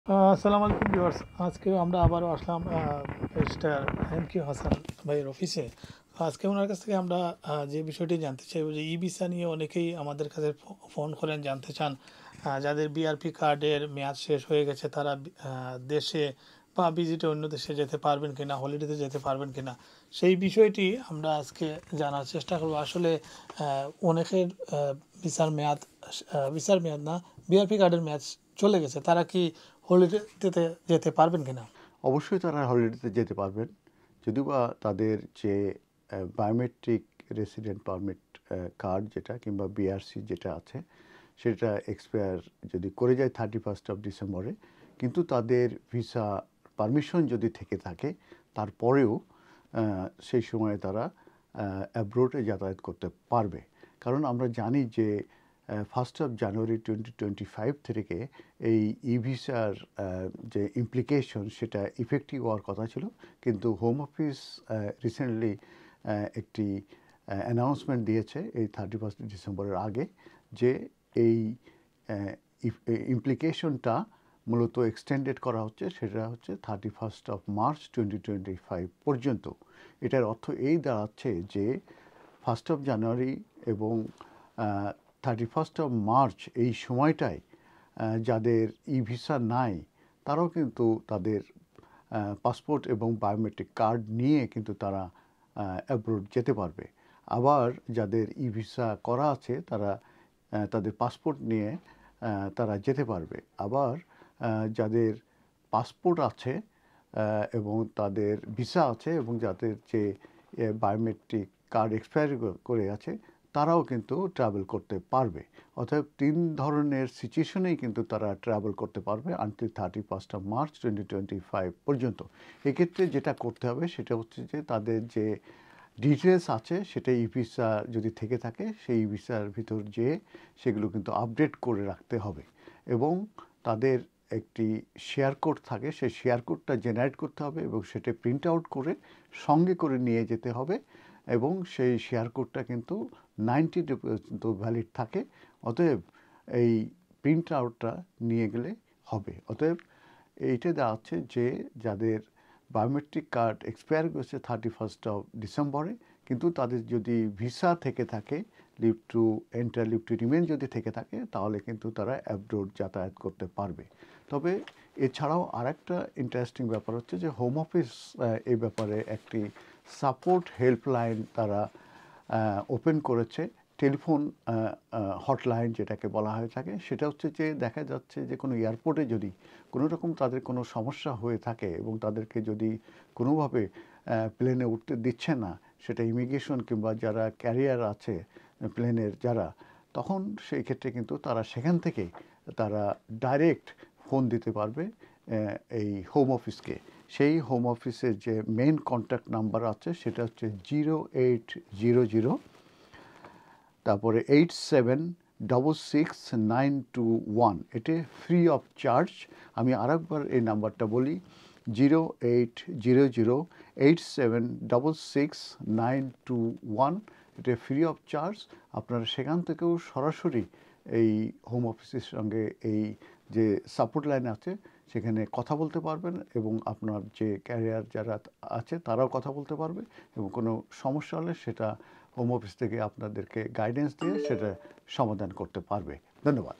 আসসালামু আলাইকুম ভিউয়ার্স। আজকে আমরা আবারও আসলাম ব্যারিস্টার এম.কে হাসান ভাইয়ের অফিসে। আজকে ওনার কাছ থেকে আমরা যে বিষয়টি জানতে চাইব যে ই-ভিসা নিয়ে অনেকেই আমাদের কাছে ফোন করেন, জানতে চান যাদের বিআরপি কার্ডের মেয়াদ শেষ হয়ে গেছে তারা দেশে বা ভিজিটে অন্য দেশে যেতে পারবেন কিনা, হলিডেতে যেতে পারবেন কিনা, সেই বিষয়টি আমরা আজকে জানার চেষ্টা করব। আসলে অনেকের ভিসার মেয়াদ না, বিআরপি কার্ডের মেয়াদ চলে গেছে, তারা কি হলিডেতে যেতে পারবেন কিনা? অবশ্যই তারা হলিডেতে যেতে পারবেন, যদিও বা তাদের যে বায়োমেট্রিক রেসিডেন্ট পারমিট কার্ড যেটা কিংবা বিআরসি যেটা আছে সেটা এক্সপায়ার যদি করে যায় 31 ডিসেম্বরে, কিন্তু তাদের ভিসা পারমিশন যদি থেকে থাকে তারপরেও সেই সময়ে তারা অ্যাব্রোডে যাতায়াত করতে পারবে। কারণ আমরা জানি যে 1 জানুয়ারি 2025 থেকে এই ই ভিসার যে ইমপ্লিকেশন সেটা ইফেক্টিভ হওয়ার কথা ছিল, কিন্তু হোম অফিস রিসেন্টলি একটি অ্যানাউন্সমেন্ট দিয়েছে এই 31 ডিসেম্বরের আগে যে এই ইমপ্লিকেশনটা মূলত এক্সটেন্ডেড করা হচ্ছে, সেটা হচ্ছে 31 মার্চ 2025 পর্যন্ত। এটার অর্থ এই দাঁড়াচ্ছে যে 1 জানুয়ারি এবং 31 মার্চ এই সময়টায় যাদের ই ভিসা নাই তারাও কিন্তু তাদের পাসপোর্ট এবং বায়োমেট্রিক কার্ড নিয়ে কিন্তু তারা অ্যাব্রোড যেতে পারবে। আবার যাদের ই ভিসা করা আছে তারা তাদের পাসপোর্ট নিয়ে তারা যেতে পারবে। আবার যাদের পাসপোর্ট আছে এবং তাদের ভিসা আছে এবং যাদের যে বায়োমেট্রিক কার্ড এক্সপায়ার করে আছে তারাও কিন্তু ট্রাভেল করতে পারবে। অতএব 3 ধরনের সিচুয়েশনেই কিন্তু তারা ট্রাভেল করতে পারবে আনটিল 31 মার্চ 2025 পর্যন্ত। এক্ষেত্রে যেটা করতে হবে সেটা হচ্ছে যে তাদের যে ডিটেলস আছে সেটা ই ভিসা যদি থেকে থাকে সেই ই ভিসার ভিতর যেয়ে সেগুলো কিন্তু আপডেট করে রাখতে হবে এবং তাদের একটি শেয়ার কোড থাকে, সেই শেয়ার কোডটা জেনারেট করতে হবে এবং সেটা প্রিন্ট আউট করে সঙ্গে করে নিয়ে যেতে হবে এবং সেই শেয়ার কোডটা কিন্তু 90 ডে পর্যন্ত ভ্যালিড থাকে। অতএব এই প্রিন্ট আউটটা নিয়ে গেলে হবে। অতএব এইটা দাঁড়াচ্ছে যে যাদের বায়োমেট্রিক কার্ড এক্সপায়ার করেছে 31 ডিসেম্বরে, কিন্তু তাদের যদি ভিসা থেকে থাকে, leave to enter, leave to remain যদি থেকে থাকে, তাহলে কিন্তু তারা অ্যাব্রোড যাতায়াত করতে পারবে। তবে এছাড়াও আরেকটা ইন্টারেস্টিং ব্যাপার হচ্ছে যে হোম অফিস এই ব্যাপারে একটি সাপোর্ট হেল্পলাইন তারা ওপেন করেছে, টেলিফোন হটলাইন যেটাকে বলা হয়ে থাকে। সেটা হচ্ছে যে দেখা যাচ্ছে যে কোনো এয়ারপোর্টে যদি কোনো রকম তাদের কোনো সমস্যা হয়ে থাকে এবং তাদেরকে যদি কোনোভাবে প্লেনে উঠতে দিচ্ছে না, সেটা ইমিগ্রেশন কিংবা যারা ক্যারিয়ার আছে প্লেনের যারা, তখন সেই ক্ষেত্রে কিন্তু তারা সেখান থেকে তারা ডাইরেক্ট ফোন দিতে পারবে এই হোম অফিসকে। সেই হোম অফিসের যে মেইন কন্ট্যাক্ট নাম্বার আছে সেটা হচ্ছে 0800, তারপরে 87666921। এটি ফ্রি অফ চার্জ। আমি আরেকবার এই নাম্বারটা বলি, 080087666921। এটা ফ্রি অফ চার্জ। আপনারা সেখান থেকেও সরাসরি এই হোম অফিসের সঙ্গে এই যে সাপোর্ট লাইন আছে সেখানে কথা বলতে পারবেন এবং আপনার যে ক্যারিয়ার যারা আছে তারাও কথা বলতে পারবে এবং কোনো সমস্যা হলে সেটা হোম অফিস থেকে আপনাদেরকে গাইডেন্স দিয়ে সেটা সমাধান করতে পারবে। ধন্যবাদ।